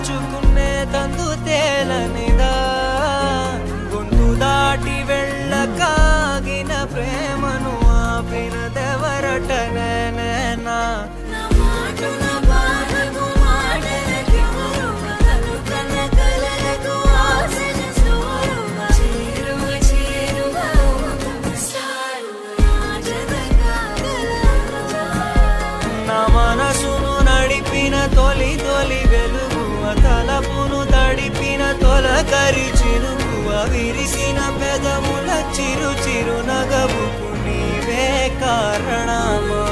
దోచుకునే తందు తేలనిదా గొంతు దాటి వెళ్ళకాగిన ప్రేమను ఆపినదెవరట నేనేనా మనసును నడిపిన తొలి తొలి వెలుగువ తలపును తడిపిన తొలకరి చిరుకువ విరిసిన పెదముల చిరు చిరు నగవుకు నీవే కారణమా